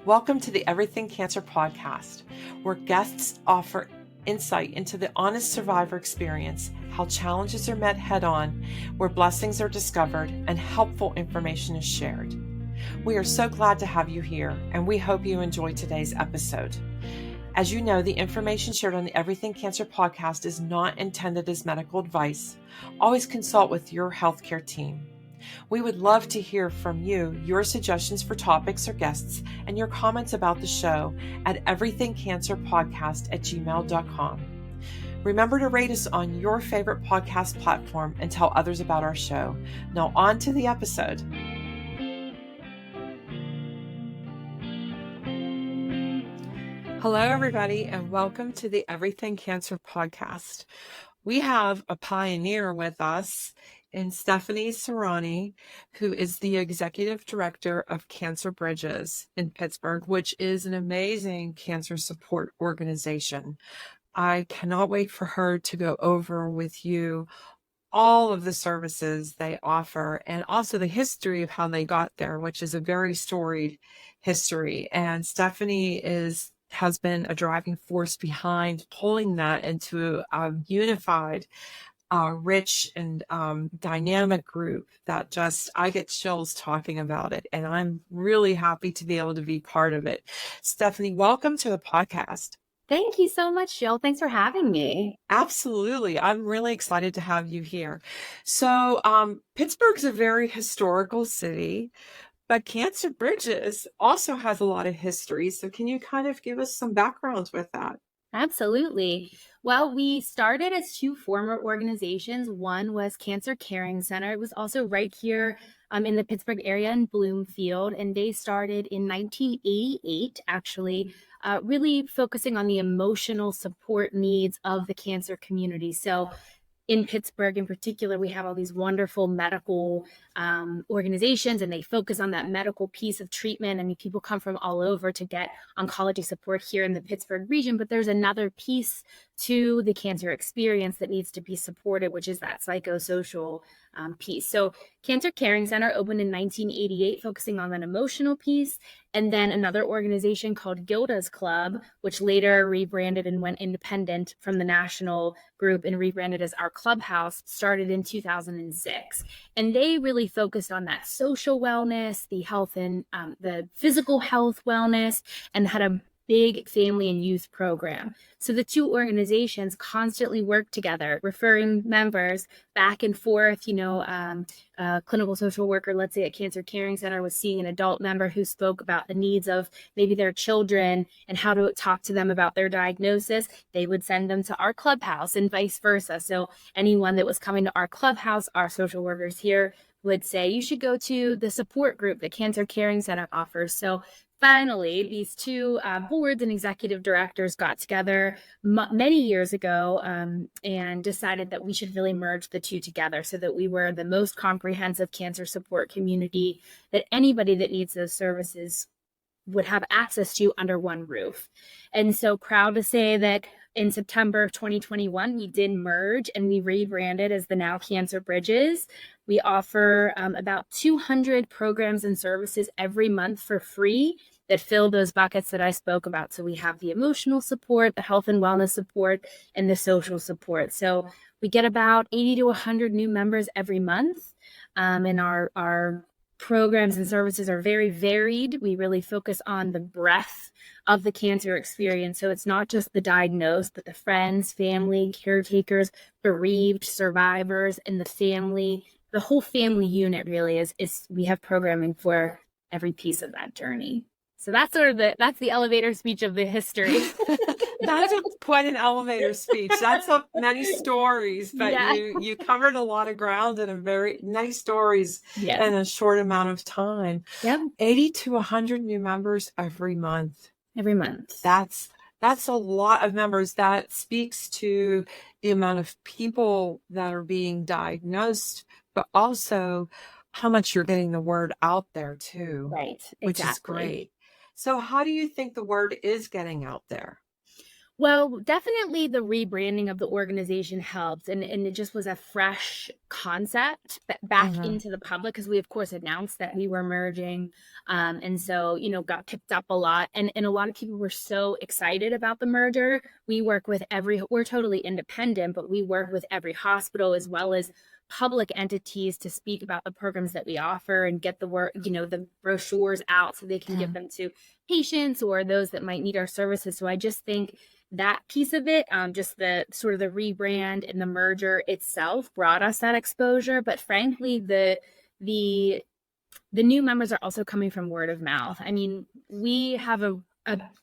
Welcome to the Everything Cancer podcast, where guests offer insight into the honest survivor experience, how challenges are met head-on, where blessings are discovered, and helpful information is shared. We are so glad to have you here, and we hope you enjoy today's episode. As you know, the information shared on the Everything Cancer podcast is not intended as medical advice. Always consult with your healthcare team. We would love to hear from you, your suggestions for topics or guests, and your comments about the show at everythingcancerpodcast@gmail.com. Remember to rate us on your favorite podcast platform and tell others about our show. Now on to the episode. Hello, everybody, and welcome to the Everything Cancer podcast. We have a pioneer with us in Stephanie Ciranni, who is the Executive Director of Cancer Bridges in Pittsburgh, which is an amazing cancer support organization. I cannot wait for her to go over with you all of the services they offer and also the history of how they got there, which is a very storied history. And Stephanie has been a driving force behind pulling that into a unified, rich and dynamic group that just, I get chills talking about it. And I'm really happy to be able to be part of it. Stephanie, welcome to the podcast. Thank you so much, Jill. Thanks for having me. Absolutely. I'm really excited to have you here. So Pittsburgh's a very historical city, but Cancer Bridges also has a lot of history. So can you kind of give us some backgrounds with that? Absolutely. Well, we started as two former organizations. One was Cancer Caring Center. It was also right here in the Pittsburgh area in Bloomfield. And they started in 1988, actually, really focusing on the emotional support needs of the cancer community. So in Pittsburgh in particular, we have all these wonderful medical organizations, and they focus on that medical piece of treatment. I mean, people come from all over to get oncology support here in the Pittsburgh region, but there's another piece to the cancer experience that needs to be supported, which is that psychosocial piece. So Cancer Caring Center opened in 1988, focusing on that emotional piece. And then another organization called Gilda's Club, which later rebranded and went independent from the national group and rebranded as Our Clubhouse, started in 2006. And they really focused on that social wellness, the health and the physical health wellness, and had a big family and youth program. So the two organizations constantly work together, referring members back and forth. A clinical social worker, let's say at Cancer Caring Center, was seeing an adult member who spoke about the needs of maybe their children and how to talk to them about their diagnosis. They would send them to Our Clubhouse and vice versa. So anyone that was coming to Our Clubhouse, our social workers here would say, you should go to the support group that Cancer Caring Center offers. So finally, these two boards and executive directors got together many years ago and decided that we should really merge the two together so that we were the most comprehensive cancer support community that anybody that needs those services would have access to under one roof. And so proud to say that in September of 2021, we did merge and we rebranded as the now Cancer Bridges. We offer about 200 programs and services every month for free that fill those buckets that I spoke about. So we have the emotional support, the health and wellness support, and the social support. So we get about 80 to 100 new members every month. And our programs and services are very varied. We really focus on the breadth of the cancer experience. So it's not just the diagnosed, but the friends, family, caretakers, bereaved, survivors, and the family. The whole family unit really is we have programming for every piece of that journey. So that's that's the elevator speech of the history. That's quite an elevator speech. That's many stories, but yeah. you covered a lot of ground in a very nice stories in a short amount of time. Yep. 80 to 100 new members every month. Every month. That's a lot of members. That speaks to the amount of people that are being diagnosed, but also how much you're getting the word out there too. Right. Which is great. So how do you think the word is getting out there? Well, definitely the rebranding of the organization helped, and it just was a fresh concept back Mm-hmm. into the public, because we of course announced that we were merging, and so got picked up a lot, and a lot of people were so excited about the merger. We're totally independent, but we work with every hospital as well as public entities to speak about the programs that we offer and get the work, the brochures out so they can give them to patients or those that might need our services. So I just think that piece of it, just the sort of the rebrand and the merger itself brought us that exposure. But frankly, the new members are also coming from word of mouth. I mean, we have a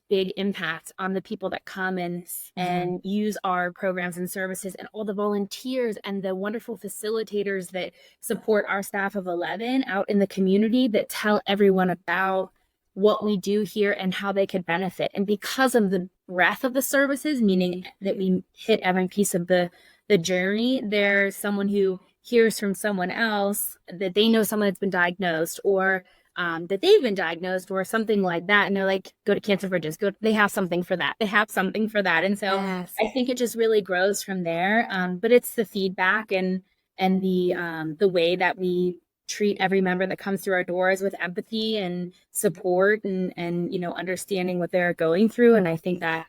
big impact on the people that come in and use our programs and services, and all the volunteers and the wonderful facilitators that support our staff of 11 out in the community that tell everyone about what we do here and how they could benefit. And because of the breadth of the services, meaning that we hit every piece of the journey, there's someone who hears from someone else that they know someone that's been diagnosed, or that they've been diagnosed, or something like that, and they're like, go to Cancer Bridges, they have something for that, and so Yes. I think it just really grows from there. But it's the feedback and the way that we treat every member that comes through our doors with empathy and support, and understanding what they're going through. And I think that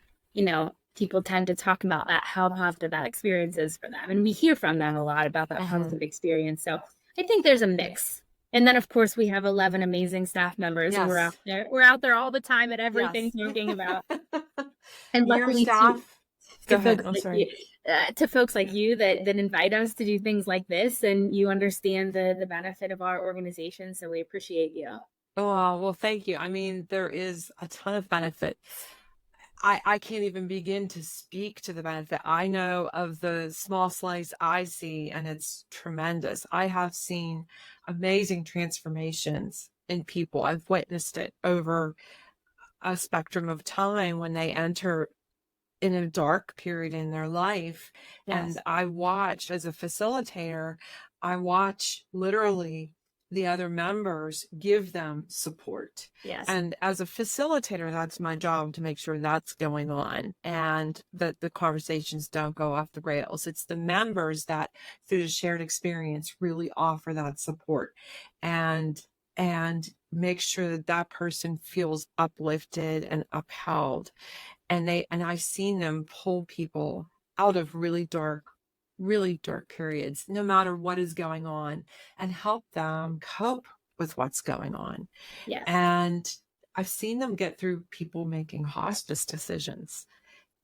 people tend to talk about that, how positive that experience is for them, and we hear from them a lot about that positive experience. So I think there's a mix. And then, of course, we have 11 amazing staff members who are out there. We're out there all the time at everything, talking about. And Your luckily, staff. Go to ahead. folks I'm like sorry. to folks like you that invite us to do things like this, and you understand the benefit of our organization. So we appreciate you. Oh, well, thank you. I mean, there is a ton of benefit. I can't even begin to speak to the benefit. I know of the small slice I see, and it's tremendous. I have seen amazing transformations in people. I've witnessed it over a spectrum of time when they enter in a dark period in their life. Yes. And I watch, as a facilitator, I watch literally the other members give them support. Yes. And as a facilitator, that's my job, to make sure that's going on and that the conversations don't go off the rails. It's the members that, through the shared experience, really offer that support and make sure that that person feels uplifted and upheld. And I've seen them pull people out of really dark periods, no matter what is going on, and help them cope with what's going on. Yes. And I've seen them get through people making hospice decisions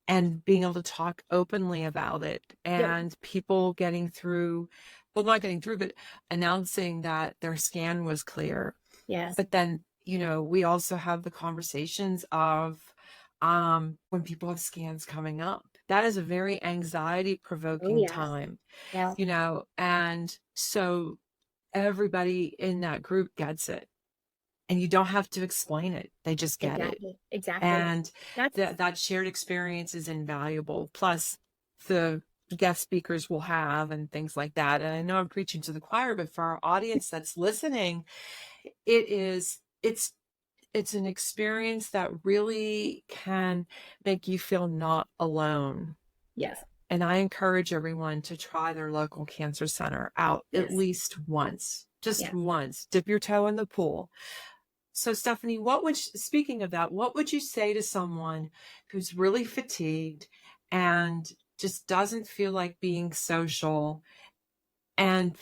and being able to talk openly about it, and people getting through, well, not getting through, but announcing that their scan was clear. Yes. But then, we also have the conversations of when people have scans coming up. That is a very anxiety provoking time, and so everybody in that group gets it, and you don't have to explain it. They just get it. Exactly. And that shared experience is invaluable. Plus the guest speakers will have and things like that. And I know I'm preaching to the choir, but for our audience that's listening, it's an experience that really can make you feel not alone. Yes. And I encourage everyone to try their local cancer center out at least once, just once. Dip your toe in the pool. So Stephanie, speaking of that, what would you say to someone who's really fatigued and just doesn't feel like being social and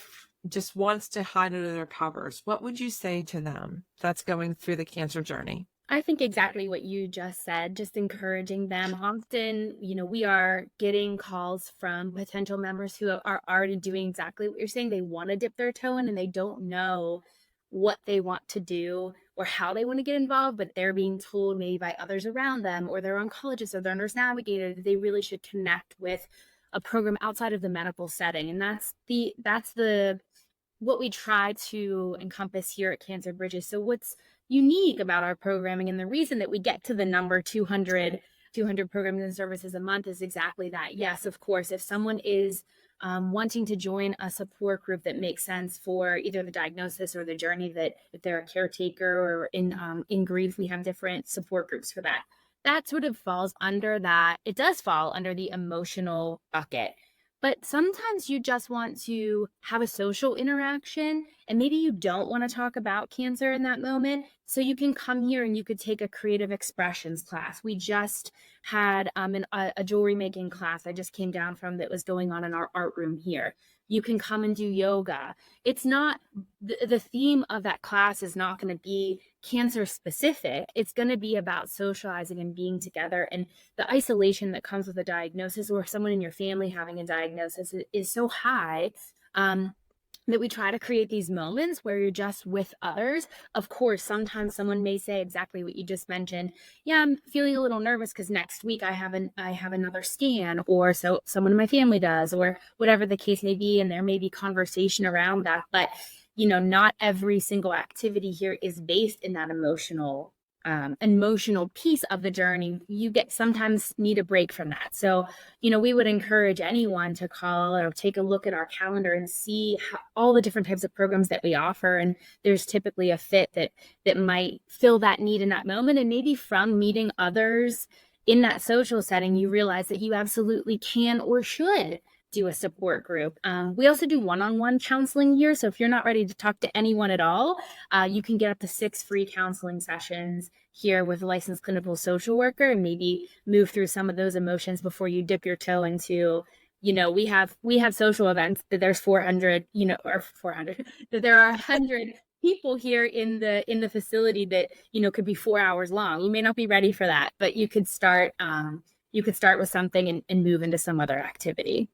just wants to hide under their covers? What would you say to them that's going through the cancer journey? I think exactly what you just said, just encouraging them. Often, we are getting calls from potential members who are already doing exactly what you're saying. They want to dip their toe in, and they don't know what they want to do or how they want to get involved, but they're being told maybe by others around them or their oncologist or their nurse navigator that they really should connect with a program outside of the medical setting. And that's what we try to encompass here at Cancer Bridges. So what's unique about our programming, and the reason that we get to the number 200 programs and services a month, is exactly that. Yes, of course, if someone is wanting to join a support group that makes sense for either the diagnosis or the journey, that if they're a caretaker or in grief, we have different support groups for that. that sort of falls under that. It does fall under the emotional bucket. But sometimes you just want to have a social interaction, and maybe you don't want to talk about cancer in that moment. So you can come here and you could take a creative expressions class. We just had a jewelry making class I just came down from that was going on in our art room here. You can come and do yoga. It's not, the theme of that class is not going to be cancer specific. It's going to be about socializing and being together. And the isolation that comes with a diagnosis, or someone in your family having a diagnosis, is so high that we try to create these moments where you're just with others. Of course, sometimes someone may say exactly what you just mentioned. Yeah, I'm feeling a little nervous because next week I have another scan, or so someone in my family does, or whatever the case may be. And there may be conversation around that, but not every single activity here is based in that emotional piece of the journey. You sometimes need a break from that. So, we would encourage anyone to call or take a look at our calendar and see all the different types of programs that we offer. And there's typically a fit that might fill that need in that moment. And maybe from meeting others in that social setting, you realize that you absolutely can or should do a support group. We also do one-on-one counseling here. So if you're not ready to talk to anyone at all, you can get up to 6 free counseling sessions here with a licensed clinical social worker, and maybe move through some of those emotions before you dip your toe into, we have social events that there's 400, or 400, that there are 100 people here in the facility that, could be 4 hours long. You may not be ready for that, but you could start with something and move into some other activity.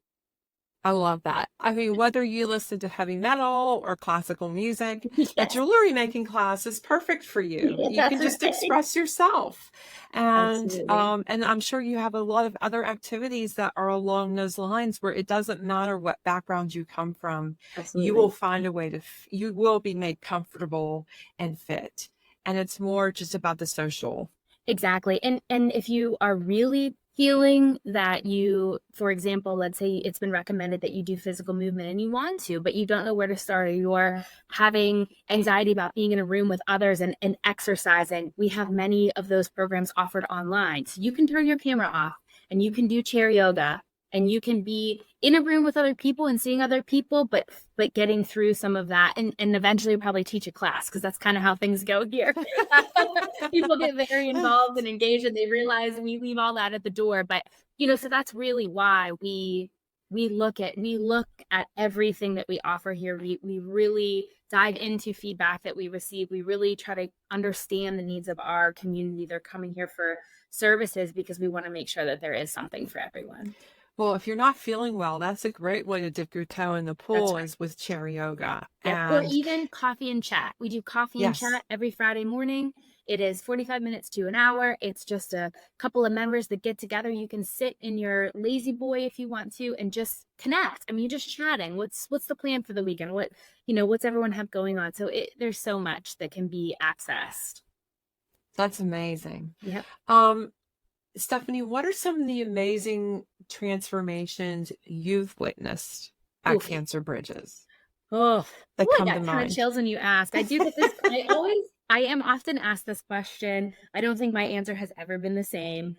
I love that. I mean, whether you listen to heavy metal or classical music, a Yes. jewelry making class is perfect for you. You can just express yourself. And Absolutely. and I'm sure you have a lot of other activities that are along those lines where it doesn't matter what background you come from. You will Absolutely. find a way you will be made comfortable and fit. And it's more just about the social. Exactly. And if you are really feeling that you, for example, let's say it's been recommended that you do physical movement and you want to, but you don't know where to start, or you're having anxiety about being in a room with others and exercising, we have many of those programs offered online. So you can turn your camera off and you can do chair yoga, and you can be in a room with other people and seeing other people, but getting through some of that, and eventually probably teach a class, because that's kind of how things go here. People get very involved and engaged, and they realize we leave all that at the door. But so that's really why we look at everything that we offer here. We really dive into feedback that we receive. We really try to understand the needs of our community. They're coming here for services because we want to make sure that there is something for everyone. Well, if you're not feeling well, that's a great way to dip your toe in the That's pool, right. is with chair yoga. Yep. Or And even coffee and chat. We do coffee and yes, chat every Friday morning. It is 45 minutes to an hour. It's just a couple of members that get together. You can sit in your lazy boy if you want to and just connect. I mean, you're just chatting. What's the plan for the weekend? What's everyone have going on? So there's so much that can be accessed. that's amazing. Yep. Stephanie, what are some of the amazing transformations you've witnessed at Oof. Cancer Bridges Oh, that I come to got kind of mind? chills when you ask. I do get this. I am often asked this question. I don't think my answer has ever been the same,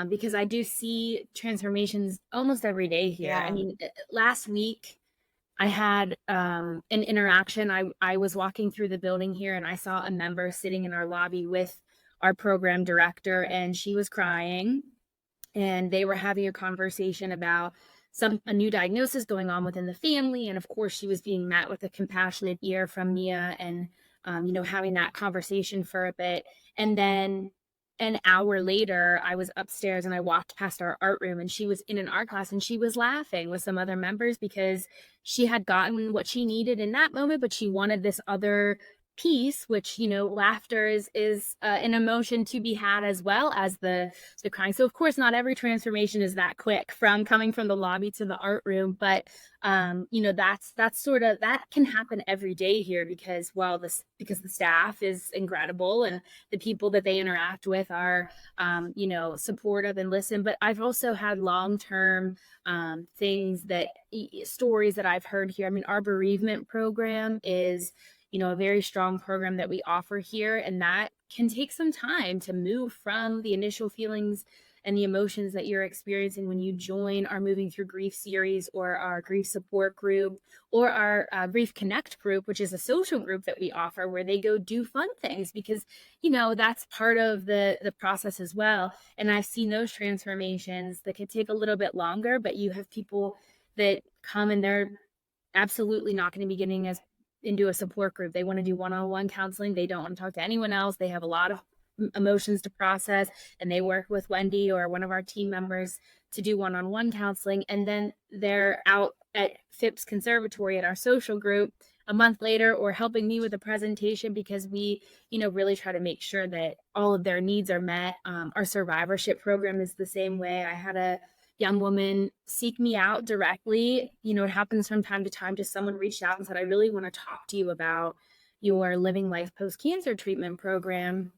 because I do see transformations almost every day here. I Yeah. mean, last week I had an interaction. I was walking through the building here, and I saw a member sitting in our lobby with our program director, and she was crying, and they were having a conversation about a new diagnosis going on within the family. And of course, she was being met with a compassionate ear from Mia, and having that conversation for a bit. And then an hour later, I was upstairs and I walked past our art room, and she was in an art class, and she was laughing with some other members because she had gotten what she needed in that moment, but she wanted this other piece, which laughter is an emotion to be had, as well as the crying. So of course, not every transformation is that quick, from coming from the lobby to the art room, but that's sort of, that can happen every day here, because because the staff is incredible, and the people that they interact with are supportive and listen. But I've also had long-term stories that I've heard here. I mean, our bereavement program is a very strong program that we offer here. And that can take some time to move from the initial feelings and the emotions that you're experiencing when you join our Moving Through Grief series or our grief support group or our Grief Connect group, which is a social group that we offer where they go do fun things because, that's part of the process as well. And I've seen those transformations that can take a little bit longer, but you have people that come and they're absolutely not going to be getting us into a support group. They want to do one-on-one counseling. They don't want to talk to anyone else. They have a lot of emotions to process, and they work with Wendy or one of our team members to do one-on-one counseling. And then they're out at Phipps Conservatory at our social group a month later, or helping me with a presentation because we, really try to make sure that all of their needs are met. Our survivorship program is the same way. I had a young woman seek me out directly. It happens from time to time. Just someone reached out and said, I really want to talk to you about your Living Life Post-Cancer treatment program.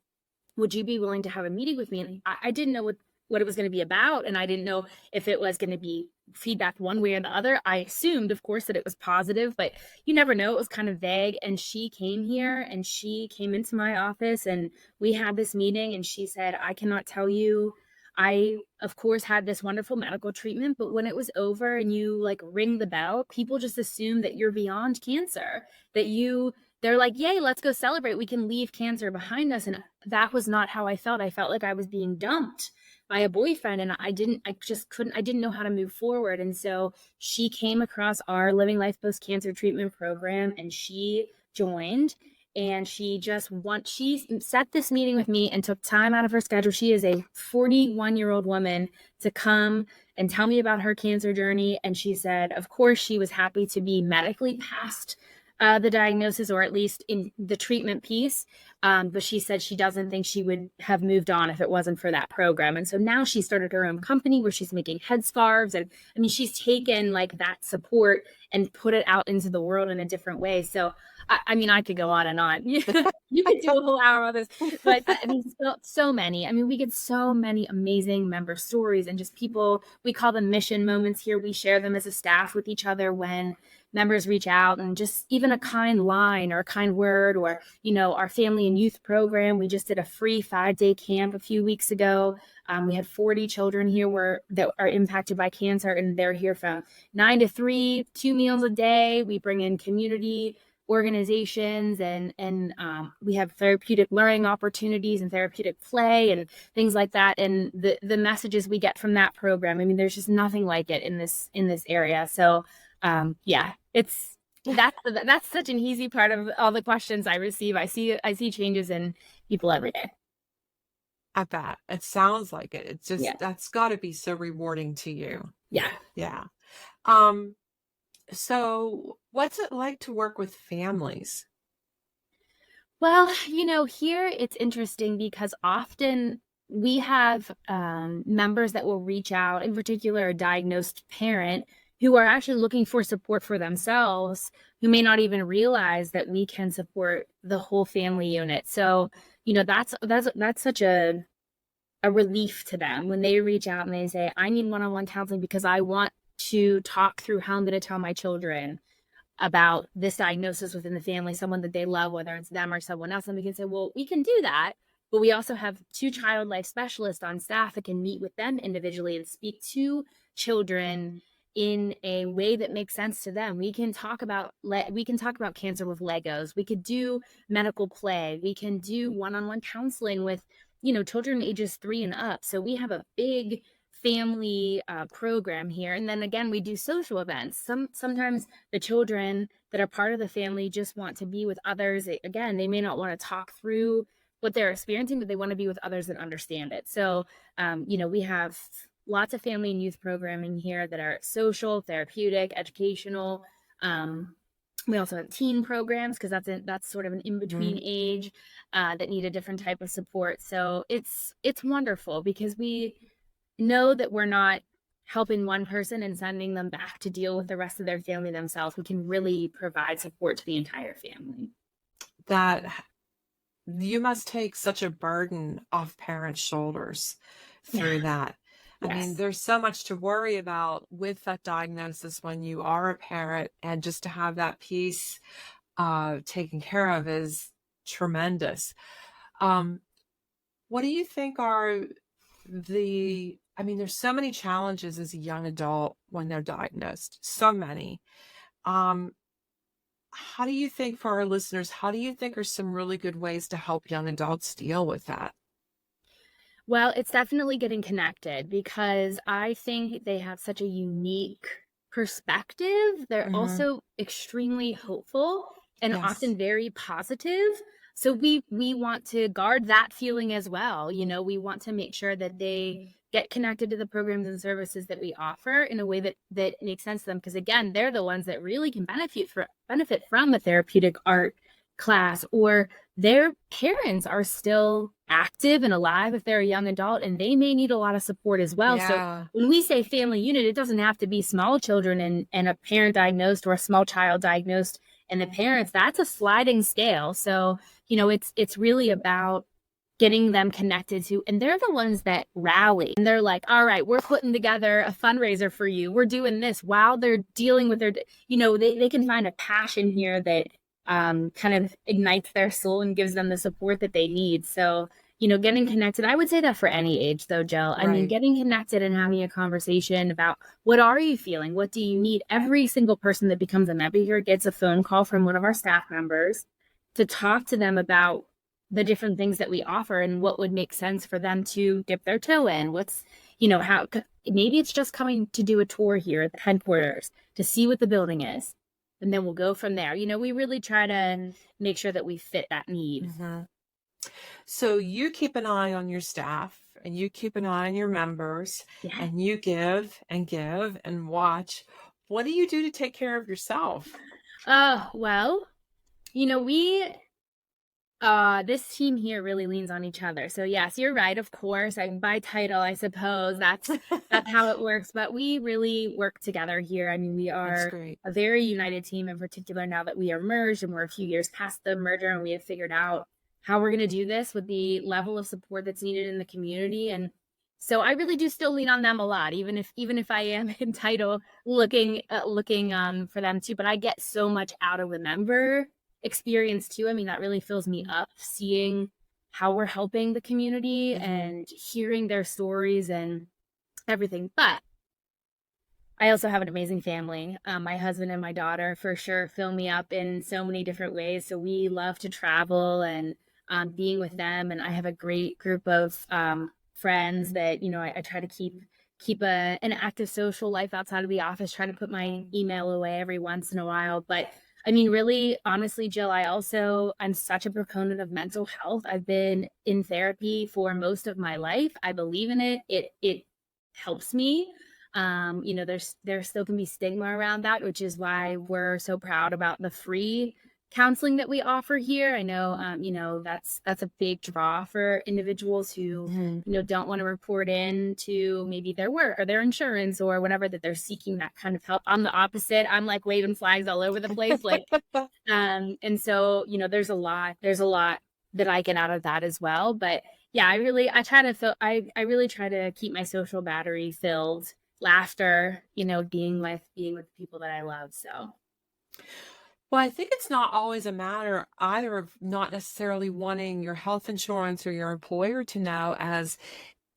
Would you be willing to have a meeting with me? And I didn't know what it was going to be about. And I didn't know if it was going to be feedback one way or the other. I assumed, of course, that it was positive, but you never know. It was kind of vague. And she came here and she came into my office and we had this meeting and she said, I cannot tell you. I, of course, had this wonderful medical treatment, but when it was over and you ring the bell, people just assume that you're beyond cancer, they're like, yay, let's go celebrate. We can leave cancer behind us. And that was not how I felt. I felt like I was being dumped by a boyfriend and I didn't know how to move forward. And so she came across our Living Life Post-Cancer treatment program and she joined. And she set this meeting with me and took time out of her schedule. She is a 41-year-old woman to come and tell me about her cancer journey. And she said, of course, she was happy to be medically past the diagnosis, or at least in the treatment piece. But she said she doesn't think she would have moved on if it wasn't for that program. And so now she started her own company where she's making headscarves. And she's taken that support and put it out into the world in a different way. So, I could go on and on. You could do a whole hour on this, but so many. We get so many amazing member stories and just people, we call them mission moments here. We share them as a staff with each other when members reach out, and just even a kind line or a kind word, or, our family and youth program. We just did a free 5-day camp a few weeks ago. We had 40 children here that are impacted by cancer, and they're here from 9 to 3, 2 meals a day. We bring in community organizations and we have therapeutic learning opportunities and therapeutic play and things like that. And the messages we get from that program, there's just nothing like it in this area. So that's such an easy part of all the questions I receive. I see changes in people every day. I bet. It sounds like it. It's just, that's got to be so rewarding to you. Yeah. Yeah. So what's it like to work with families? Well, here it's interesting because often we have members that will reach out, in particular a diagnosed parent, who are actually looking for support for themselves, who may not even realize that we can support the whole family unit. So, that's such a relief to them when they reach out and they say, I need one-on-one counseling because I want to talk through how I'm going to tell my children about this diagnosis within the family, someone that they love, whether it's them or someone else. And we can say, well, we can do that, but we also have 2 child life specialists on staff that can meet with them individually and speak to children in a way that makes sense to them. We can talk about cancer with Legos. We could do medical play. We can do one-on-one counseling with, children ages 3 and up. So we have a big family program here. And then again, we do social events. Sometimes the children that are part of the family just want to be with others. They may not want to talk through what they're experiencing, but they want to be with others that understand it. So, we have lots of family and youth programming here that are social, therapeutic, educational. We also have teen programs because that's sort of an in-between age that need a different type of support. So it's wonderful because we know that we're not helping one person and sending them back to deal with the rest of their family themselves. We can really provide support to the entire family. That you must take such a burden off parents' shoulders through that. Yes. There's so much to worry about with that diagnosis when you are a parent, and just to have that peace taken care of is tremendous. Um, what do you think are there's so many challenges as a young adult when they're diagnosed, so many. Um, how do you think, for our listeners, how do you think are some really good ways to help young adults deal with that? Well, it's definitely getting connected because I think they have such a unique perspective. They're Hmm. also extremely hopeful and Yes. often very positive. So we want to guard that feeling as well. We want to make sure that they get connected to the programs and services that we offer in a way that makes sense to them. Because again, they're the ones that really can benefit from a therapeutic art class, or their parents are still active and alive if they're a young adult, and they may need a lot of support as well. So Yeah. when we say family unit, it doesn't have to be small children and a parent diagnosed, or a small child diagnosed and the parents. That's a sliding scale. So it's really about getting them connected to, and they're the ones that rally, and they're like, all right, we're putting together a fundraiser for you, we're doing this, while they're dealing with they can find a passion here that kind of ignites their soul and gives them the support that they need. So, getting connected, I would say that for any age though, Jill. I mean, Right. getting connected and having a conversation about what are you feeling? What do you need? Every single person that becomes a member here gets a phone call from one of our staff members to talk to them about the different things that we offer and what would make sense for them to dip their toe in. How maybe it's just coming to do a tour here at the headquarters to see what the building is, and then we'll go from there. We really try to make sure that we fit that need. Hmm. So you keep an eye on your staff, and you keep an eye on your members, Yeah. and you give and watch. What do you do to take care of yourself? Well, we this team here really leans on each other. So yes, you're right, of course. By title, I suppose that's how it works. But we really work together here. I mean, we That's are great. a very united team, in particular now that we are merged and we're a few years past the merger, and we have figured out how we're going to do this with the level of support that's needed in the community. And so I really do still lean on them a lot, even if I am in title looking for them too. But I get so much out of the member experience too. I mean, that really fills me up, seeing how we're helping the community Hmm. and hearing their stories and everything. But I also have an amazing family. My husband and my daughter for sure fill me up in so many different ways. So we love to travel and being with them. And I have a great group of friends that I try to keep an active social life outside of the office. Try to put my email away every once in a while. But I mean, really, honestly, Jill, I'm such a proponent of mental health. I've been in therapy for most of my life. I believe in it. It helps me. There still can be stigma around that, which is why we're so proud about the free counseling that we offer here. I know, that's a big draw for individuals who, Hmm. don't want to report in to maybe their work or their insurance or whatever, that they're seeking that kind of help. I'm the opposite. I'm like waving flags all over the place. And so, there's a lot that I get out of that as well. But yeah, I really try to keep my social battery filled, laughter, being with people that I love. So Well, I think it's not always a matter either of not necessarily wanting your health insurance or your employer to know, as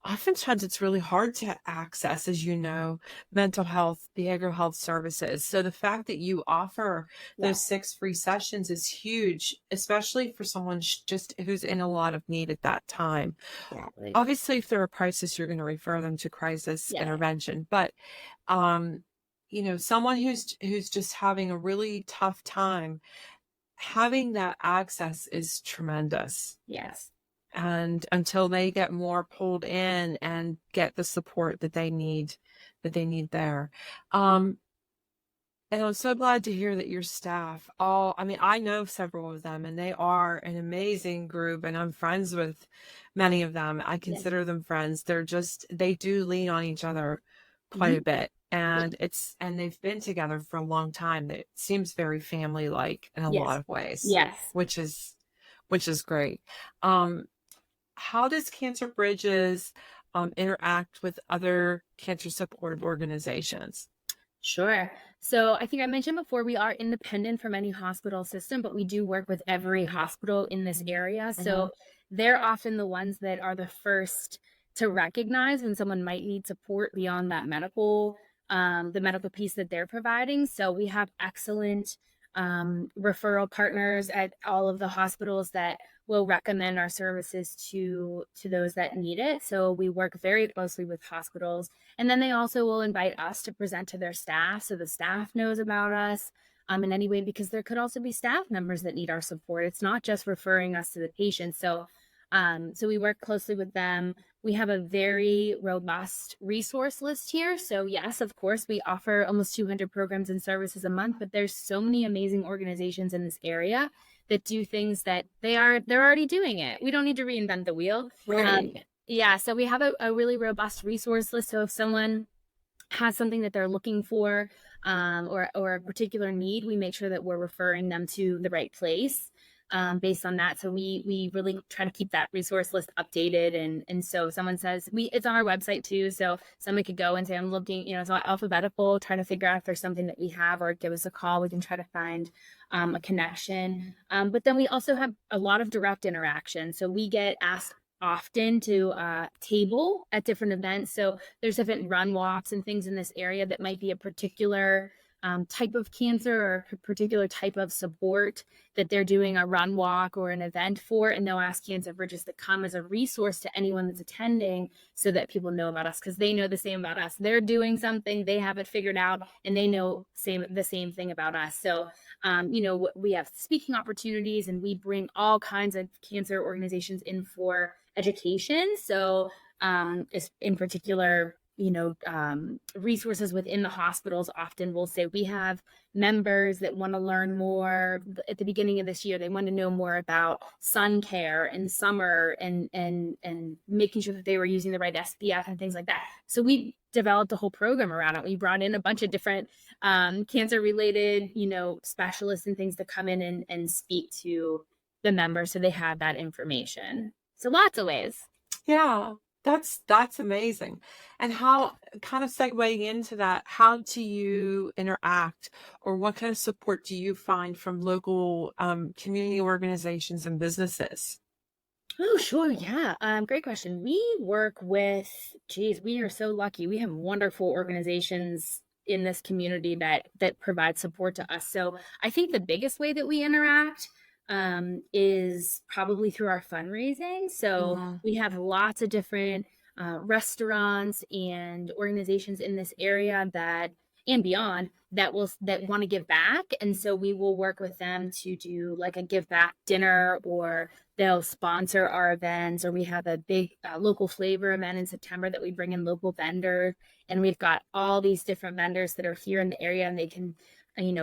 oftentimes it's really hard to access, as you know, mental health, behavioral health services. So the fact that you offer those yes, 6 free sessions is huge, especially for someone just who's in a lot of need at that time. exactly. Obviously, if they're a crisis, you're going to refer them to crisis Yeah. intervention. But um, someone who's just having a really tough time, having that access is tremendous. Yes. And until they get more pulled in and get the support that they need there. Um, and I'm so glad to hear that your staff I know several of them, and they are an amazing group, and I'm friends with many of them. I Yeah. consider them friends. They do lean on each other quite a Hmm. bit. And they've been together for a long time. It seems very family-like in a lot Yes. of ways, Yes. which is great. Um, how does Cancer Bridges interact with other cancer support organizations? Sure. So I think I mentioned before, we are independent from any hospital system, but we do work with every hospital in this area. So they're often the ones that are the first to recognize when someone might need support beyond that the medical piece that they're providing. So we have excellent referral partners at all of the hospitals that will recommend our services to those that need it. So we work very closely with hospitals, and then they also will invite us to present to their staff, so the staff knows about us in any way, because there could also be staff members that need our support. It's not just referring us to the patient. So we work closely with them. We have a very robust resource list here. So yes, of course, we offer almost 200 programs and services a month, but there's so many amazing organizations in this area that do things that they're already doing it. We don't need to reinvent the wheel. Right. Yeah, so we have a really robust resource list. So if someone has something that they're looking for or a particular need, we make sure that we're referring them to the right place. Based on that. So we really try to keep that resource list updated. And so if someone says, it's on our website too. So someone could go and say, I'm looking, it's not alphabetical, trying to figure out if there's something that we have, or give us a call. We can try to find a connection. But then we also have a lot of direct interaction. So we get asked often to table at different events. So there's different run walks and things in this area that might be a particular type of cancer or a particular type of support that they're doing a run walk or an event for, and they'll ask Cancer Bridges to come as a resource to anyone that's attending, so that people know about us, because they know the same about us. They're doing something, they have it figured out, and they know the same thing about us. So we have speaking opportunities, and we bring all kinds of cancer organizations in for education. So in particular, resources within the hospitals often will say, we have members that want to learn more. At the beginning of this year, they want to know more about sun care in summer and making sure that they were using the right SPF and things like that. So we developed a whole program around it. We brought in a bunch of different cancer related, specialists and things to come in and speak to the members, so they have that information. So lots of ways. Yeah. That's amazing. And how, kind of segueing into that, how do you interact, or what kind of support do you find from local community organizations and businesses? Oh, sure. Yeah. Great question. We work with, we are so lucky. We have wonderful organizations in this community that provide support to us. So I think the biggest way that we interact is probably through our fundraising. So we have lots of different restaurants and organizations in this area and beyond that want to give back. And so we will work with them to do like a give back dinner, or they'll sponsor our events, or we have a big local flavor event in September that we bring in local vendors. And we've got all these different vendors that are here in the area, and they can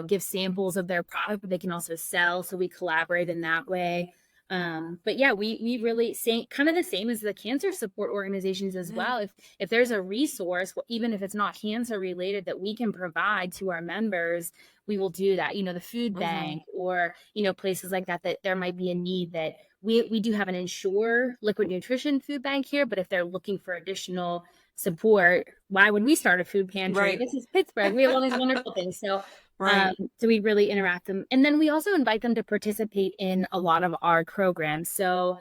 give samples of their product, but they can also sell. So we collaborate in that way. But yeah, we really say kind of the same as the cancer support organizations as well. If there's a resource, even if it's not cancer related, that we can provide to our members, we will do that. The food bank, or, places like that there might be a need. That we do have an Ensure liquid nutrition food bank here, but if they're looking for additional support, why would we start a food pantry? Right. This is Pittsburgh. We have all these wonderful things. So so we really interact them. And then we also invite them to participate in a lot of our programs. So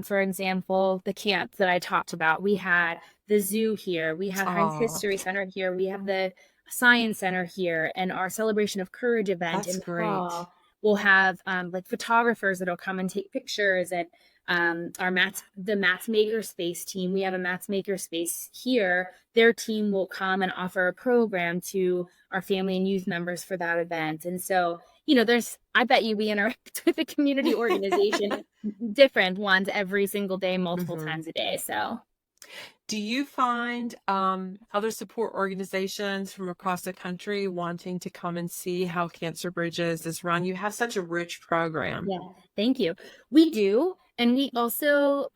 for example, the camps that I talked about, we had the zoo here, we have Heinz History Center here, we have the Science Center here, and our Celebration of Courage event in the fall. We'll have like photographers that'll come and take pictures, and the Mats Makerspace team. We have a Mats Makerspace here. Their team will come and offer a program to our family and youth members for that event. And so, I bet you we interact with a community organization, different ones every single day, multiple times a day. So do you find other support organizations from across the country wanting to come and see how Cancer Bridges is run? You have such a rich program. Yeah, thank you. We do. And we also,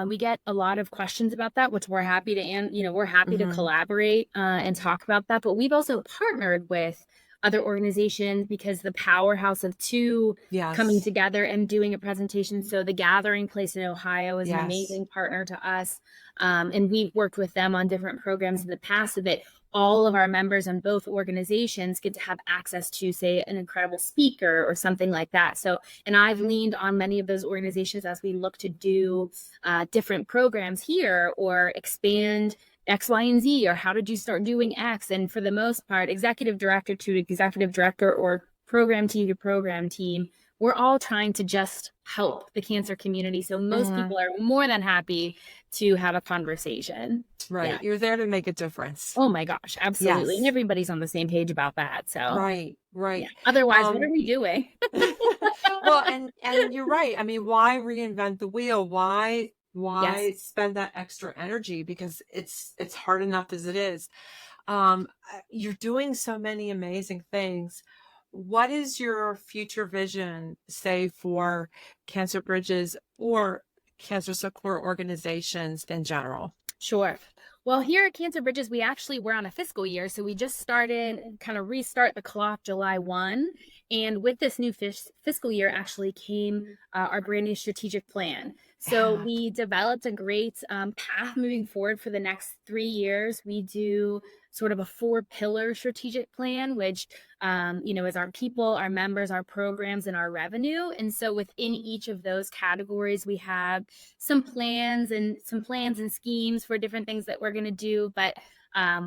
we get a lot of questions about that, which we're happy to, we're happy to collaborate and talk about that. But we've also partnered with other organizations, because the powerhouse of two coming Yes. together and doing a presentation. So the Gathering Place in Ohio is an Yes. amazing partner to us. And we've worked with them on different programs in the past so that all of our members in both organizations get to have access to, say, an incredible speaker or something like that. So, and I've leaned on many of those organizations as we look to do different programs here or expand X, Y, and Z, or how did you start doing X? And for the most part, executive director to executive director or program team to program team, we're all trying to just help the cancer community. So most people are more than happy to have a conversation. Right. Yeah. You're there to make a difference. Oh my gosh, absolutely. Yes. And everybody's on the same page about that. So Right. yeah. Otherwise, what are we doing? Well, and you're right. I mean, why reinvent the wheel? Why spend that extra energy? Because it's hard enough as it is. You're doing so many amazing things. What is your future vision, say, for Cancer Bridges or cancer support organizations in general? Sure. Well, here at Cancer Bridges, we're on a fiscal year. So we just started, kind of restart the clock July 1. And with this new fiscal year actually came our brand new strategic plan. So we developed a great path moving forward for the next 3 years. We do sort of a 4-pillar strategic plan, which, is our people, our members, our programs, and our revenue. And so within each of those categories, we have some plans and schemes for different things that we're going to do. But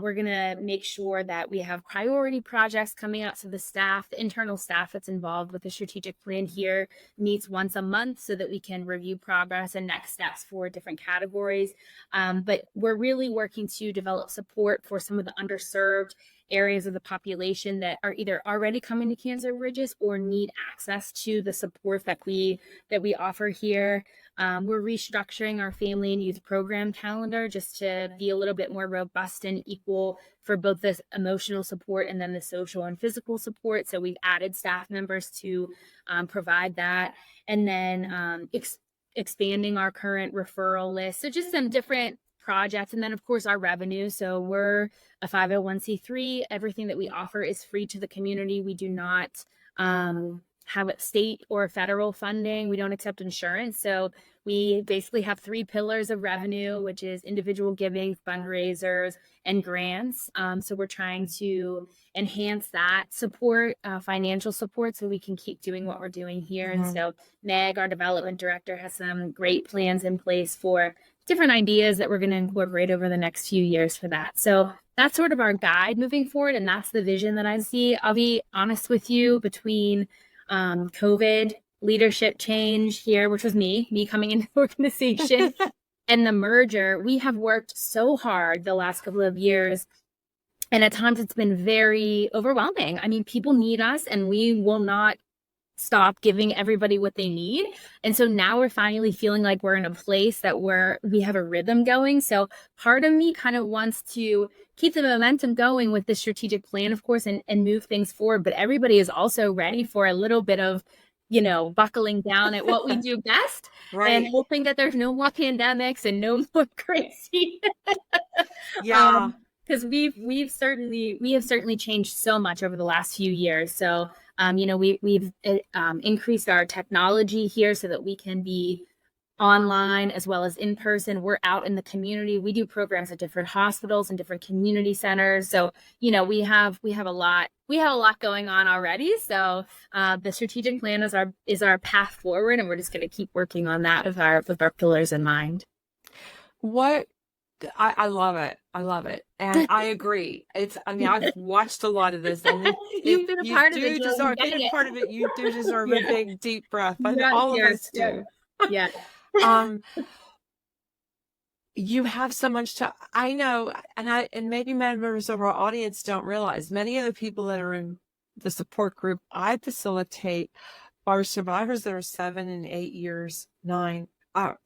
we're going to make sure that we have priority projects coming out. So the internal staff that's involved with the strategic plan here meets once a month so that we can review progress and next steps for different categories. But we're really working to develop support for some of the underserved areas of the population that are either already coming to Cancer Bridges or need access to the support that we offer here. We're restructuring our family and youth program calendar just to be a little bit more robust and equal for both this emotional support and then the social and physical support. So we've added staff members to provide that. And then expanding our current referral list. So just some different projects. And then, of course, our revenue. So we're a 501c3. Everything that we offer is free to the community. We do not have state or federal funding. We don't accept insurance. So we basically have 3 pillars of revenue, which is individual giving, fundraisers, and grants. So we're trying to enhance that support, financial support, so we can keep doing what we're doing here. And so Meg, our development director, has some great plans in place for different ideas that we're going to incorporate over the next few years for that. So that's sort of our guide moving forward. And that's the vision that I see. I'll be honest with you, between COVID, leadership change here, which was me coming into the organization, and the merger, we have worked so hard the last couple of years. And at times it's been very overwhelming. I mean, people need us and we will not stop giving everybody what they need. And so now we're finally feeling like we're in a place that we have a rhythm going. So part of me kind of wants to keep the momentum going with the strategic plan, of course, and move things forward. But everybody is also ready for a little bit of, buckling down at what we do best, right, and hoping that there's no more pandemics and no more crazy. Yeah. Because we have certainly changed so much over the last few years. So, we've increased our technology here so that we can be online as well as in person. We're out in the community. We do programs at different hospitals and different community centers. So, we have a lot going on already. So, the strategic plan is our path forward, and we're just going to keep working on that with our pillars in mind. I love it. I love it. And I agree. I've watched a lot of this. And You've been a part of it. Part of it. You do deserve a big, deep breath. But all of us do. Yeah. You have so much I know, and maybe members of our audience don't realize, many of the people that are in the support group I facilitate are survivors that are 7 and 8 years, 9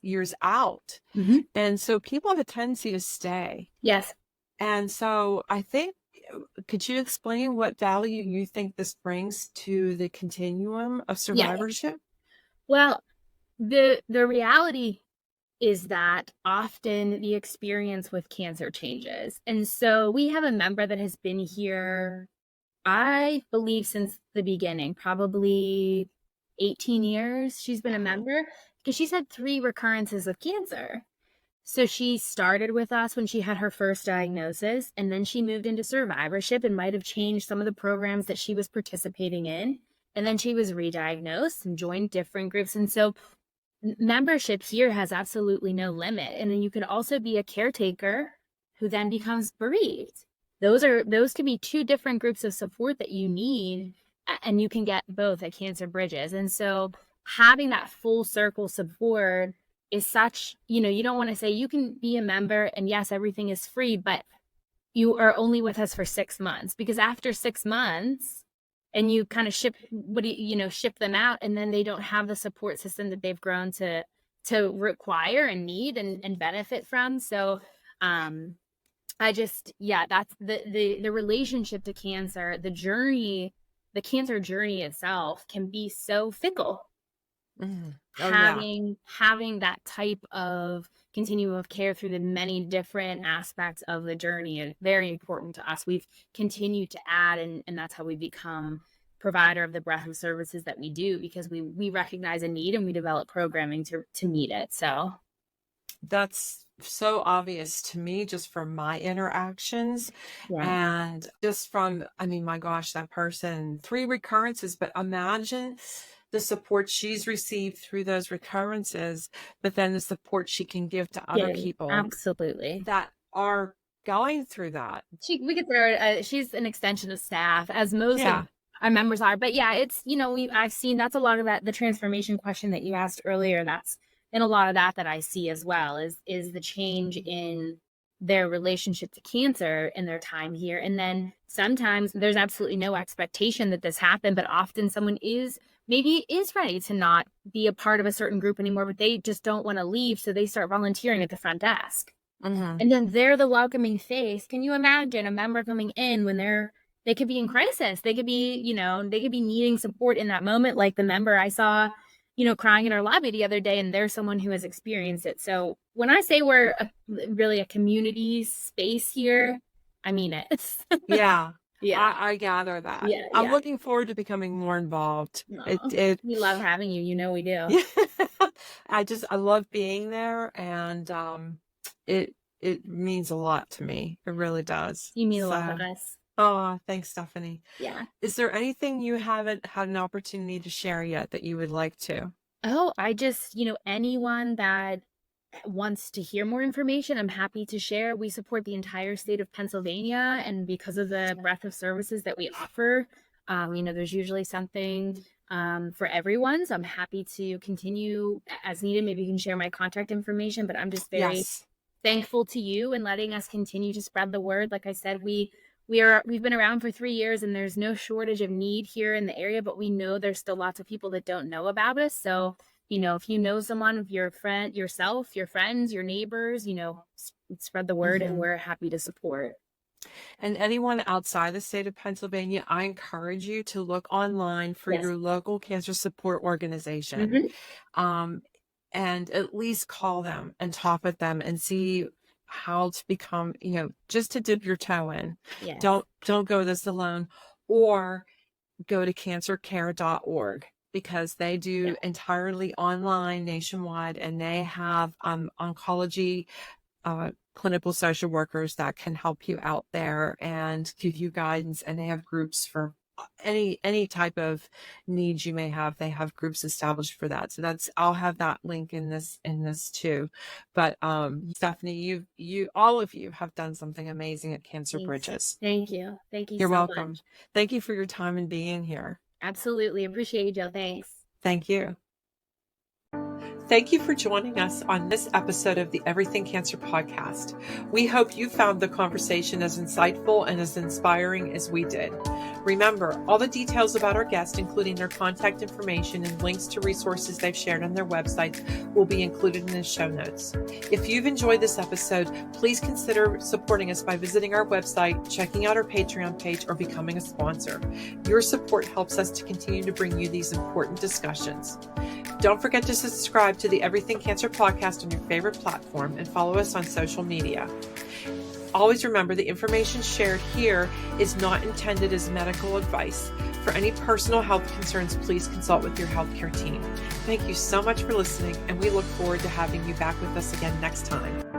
years out. Mm-hmm. And so people have a tendency to stay. Yes. And so I think, could you explain what value you think this brings to the continuum of survivorship? Well, the reality is that often the experience with cancer changes. And so we have a member that has been here I believe since the beginning, probably 18 years she's been a member, because she's had 3 recurrences of cancer. So she started with us when she had her first diagnosis, and then she moved into survivorship and might have changed some of the programs that she was participating in. And then she was re-diagnosed and joined different groups. And so membership here has absolutely no limit. And then you can also be a caretaker who then becomes bereaved. Those could be 2 different groups of support that you need, and you can get both at Cancer Bridges. And so having that full circle support is such, you don't want to say you can be a member and yes, everything is free, but you are only with us for 6 months, because after 6 months and you kind of ship them out, and then they don't have the support system that they've grown to require and need and benefit from. So, that's the relationship to cancer, the cancer journey itself can be so fickle. Mm-hmm. Having that type of continuum of care through the many different aspects of the journey is very important to us. We've continued to add, and that's how we become provider of the breadth of services that we do, because we recognize a need and we develop programming to meet it. So that's so obvious to me just from my interactions. And just from, my gosh, that person, 3 recurrences, but imagine the support she's received through those recurrences, but then the support she can give to other people absolutely that are going through that. We could throw she's an extension of staff, as most of our members are. But it's, I've seen that's a lot of that, the transformation question that you asked earlier. That's in a lot of that I see as well, is the change in their relationship to cancer in their time here. And then sometimes there's absolutely no expectation that this happened, but often someone maybe is ready to not be a part of a certain group anymore, but they just don't want to leave. So they start volunteering at the front desk. Mm-hmm. And then they're the welcoming face. Can you imagine a member coming in when they could be in crisis? They could be, they could be needing support in that moment. Like the member I saw, crying in our lobby the other day, and there's someone who has experienced it. So when I say we're really a community space here, I mean it. Yeah. I gather that. I'm looking forward to becoming more involved. We love having you. We do. I love being there, and it means a lot to me. It really does. You mean a lot to us. Oh, thanks, Stephanie. Yeah. Is there anything you haven't had an opportunity to share yet that you would like to? Oh, I just, anyone that wants to hear more information, I'm happy to share. We support the entire state of Pennsylvania, and because of the breadth of services that we offer, there's usually something for everyone. So I'm happy to continue as needed. Maybe you can share my contact information, but I'm just very thankful to you and letting us continue to spread the word. Like I said, we've been around for 3 years, and there's no shortage of need here in the area, but we know there's still lots of people that don't know about us. So, if you know someone, of your friend, yourself, your friends, your neighbors, spread the word, and we're happy to support. And anyone outside the state of Pennsylvania, I encourage you to look online for your local cancer support organization, and at least call them and talk with them and see how to become, just to dip your toe in. Don't go this alone, or go to cancercare.org, because they do entirely online nationwide, and they have oncology clinical social workers that can help you out there and give you guidance, and they have groups for any type of needs you may have. They have groups established for that. So I'll have that link in this too. But Stephanie, you all of you have done something amazing at Cancer Bridges. Thank you. You're so welcome. Much. Thank you for your time and being here. Absolutely. Appreciate you, Jill. Thanks. Thank you. Thank you for joining us on this episode of the Everything Cancer podcast. We hope you found the conversation as insightful and as inspiring as we did. Remember, all the details about our guests, including their contact information and links to resources they've shared on their websites, will be included in the show notes. If you've enjoyed this episode, please consider supporting us by visiting our website, checking out our Patreon page, or becoming a sponsor. Your support helps us to continue to bring you these important discussions. Don't forget to subscribe to the Everything Cancer podcast on your favorite platform, and follow us on social media. Always remember the information shared here is not intended as medical advice. For any personal health concerns, please consult with your healthcare team. Thank you so much for listening, and we look forward to having you back with us again next time.